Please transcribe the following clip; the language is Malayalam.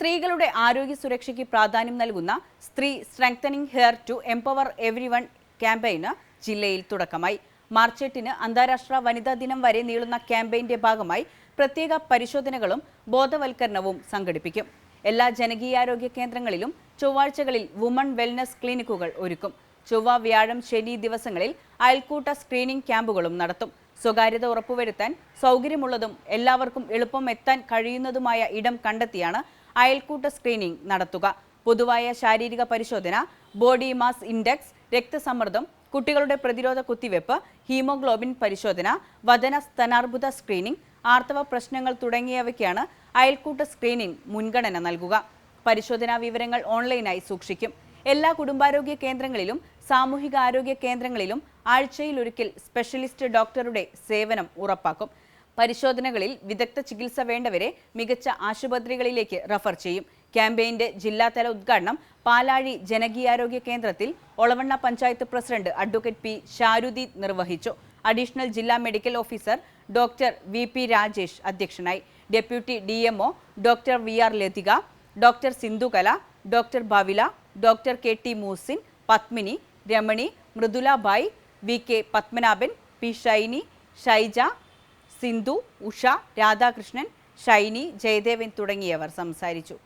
സ്ത്രീകളുടെ ആരോഗ്യ സുരക്ഷയ്ക്ക് പ്രാധാന്യം നൽകുന്ന സ്ത്രീ strengthening her to empower everyone ക്യാമ്പയിന് ജില്ലയിൽ തുടക്കമായി. മാർച്ച് 8-ന് അന്താരാഷ്ട്ര വനിതാ ദിനം വരെ നീളുന്ന ക്യാമ്പയിന്റെ ഭാഗമായി പ്രത്യേക പരിശോധനകളും ബോധവൽക്കരണവും സംഘടിപ്പിക്കും. എല്ലാ ജനകീയാരോഗ്യ കേന്ദ്രങ്ങളിലും ചൊവ്വാഴ്ചകളിൽ വുമൺ വെൽനസ് ക്ലിനിക്കുകൾ ഒരുക്കും. ചൊവ്വ, വ്യാഴം, ശനി ദിവസങ്ങളിൽ അയൽക്കൂട്ട സ്ക്രീനിംഗ് ക്യാമ്പുകളും നടത്തും. സ്വകാര്യത ഉറപ്പുവരുത്താൻ സൗകര്യമുള്ളതും എല്ലാവർക്കും എളുപ്പം എത്താൻ കഴിയുന്നതുമായ ഇടം കണ്ടെത്തിയാണ് അയൽക്കൂട്ട സ്ക്രീനിംഗ് നടത്തുക. പൊതുവായ ശാരീരിക പരിശോധന, ബോഡി മാസ് ഇൻഡെക്സ്, രക്തസമ്മർദ്ദം, കുട്ടികളുടെ പ്രതിരോധ കുത്തിവെപ്പ്, ഹീമോഗ്ലോബിൻ പരിശോധന, വദന സ്തനാർബുദ സ്ക്രീനിംഗ്, ആർത്തവ പ്രശ്നങ്ങൾ തുടങ്ങിയവയ്ക്കാണ് അയൽക്കൂട്ട സ്ക്രീനിംഗ് മുൻഗണന നൽകുക. പരിശോധനാ വിവരങ്ങൾ ഓൺലൈനായി സൂക്ഷിക്കും. എല്ലാ കുടുംബാരോഗ്യ കേന്ദ്രങ്ങളിലും സാമൂഹിക ആരോഗ്യ കേന്ദ്രങ്ങളിലും ആഴ്ചയിലൊരിക്കൽ സ്പെഷ്യലിസ്റ്റ് ഡോക്ടറുടെ സേവനം ഉറപ്പാക്കും. പരിശോധനകളിൽ വിദഗ്ധ ചികിത്സ വേണ്ടവരെ മികച്ച ആശുപത്രികളിലേക്ക് റഫർ ചെയ്യും. ക്യാമ്പയിന്റെ ജില്ലാതല ഉദ്ഘാടനം പാലാഴി ജനകീയാരോഗ്യ കേന്ദ്രത്തിൽ Olavanna panchayat president advocate P Sharudhi നിർവഹിച്ചു. അഡീഷണൽ ജില്ലാ medical officer doctor VP Rajesh അധ്യക്ഷനായി. Deputy DMO doctor VR Lathika, doctor Sindhukala, doctor Bhavila, doctor KT Moosin, Padmini, Ramani, Mridulabai, VK Padmanabhan, P Shaini, Shaija, Sindhu, Usha, Radhakrishnan, Shaini, Jayadevan തുടങ്ങിയവർ സംസാരിച്ചു.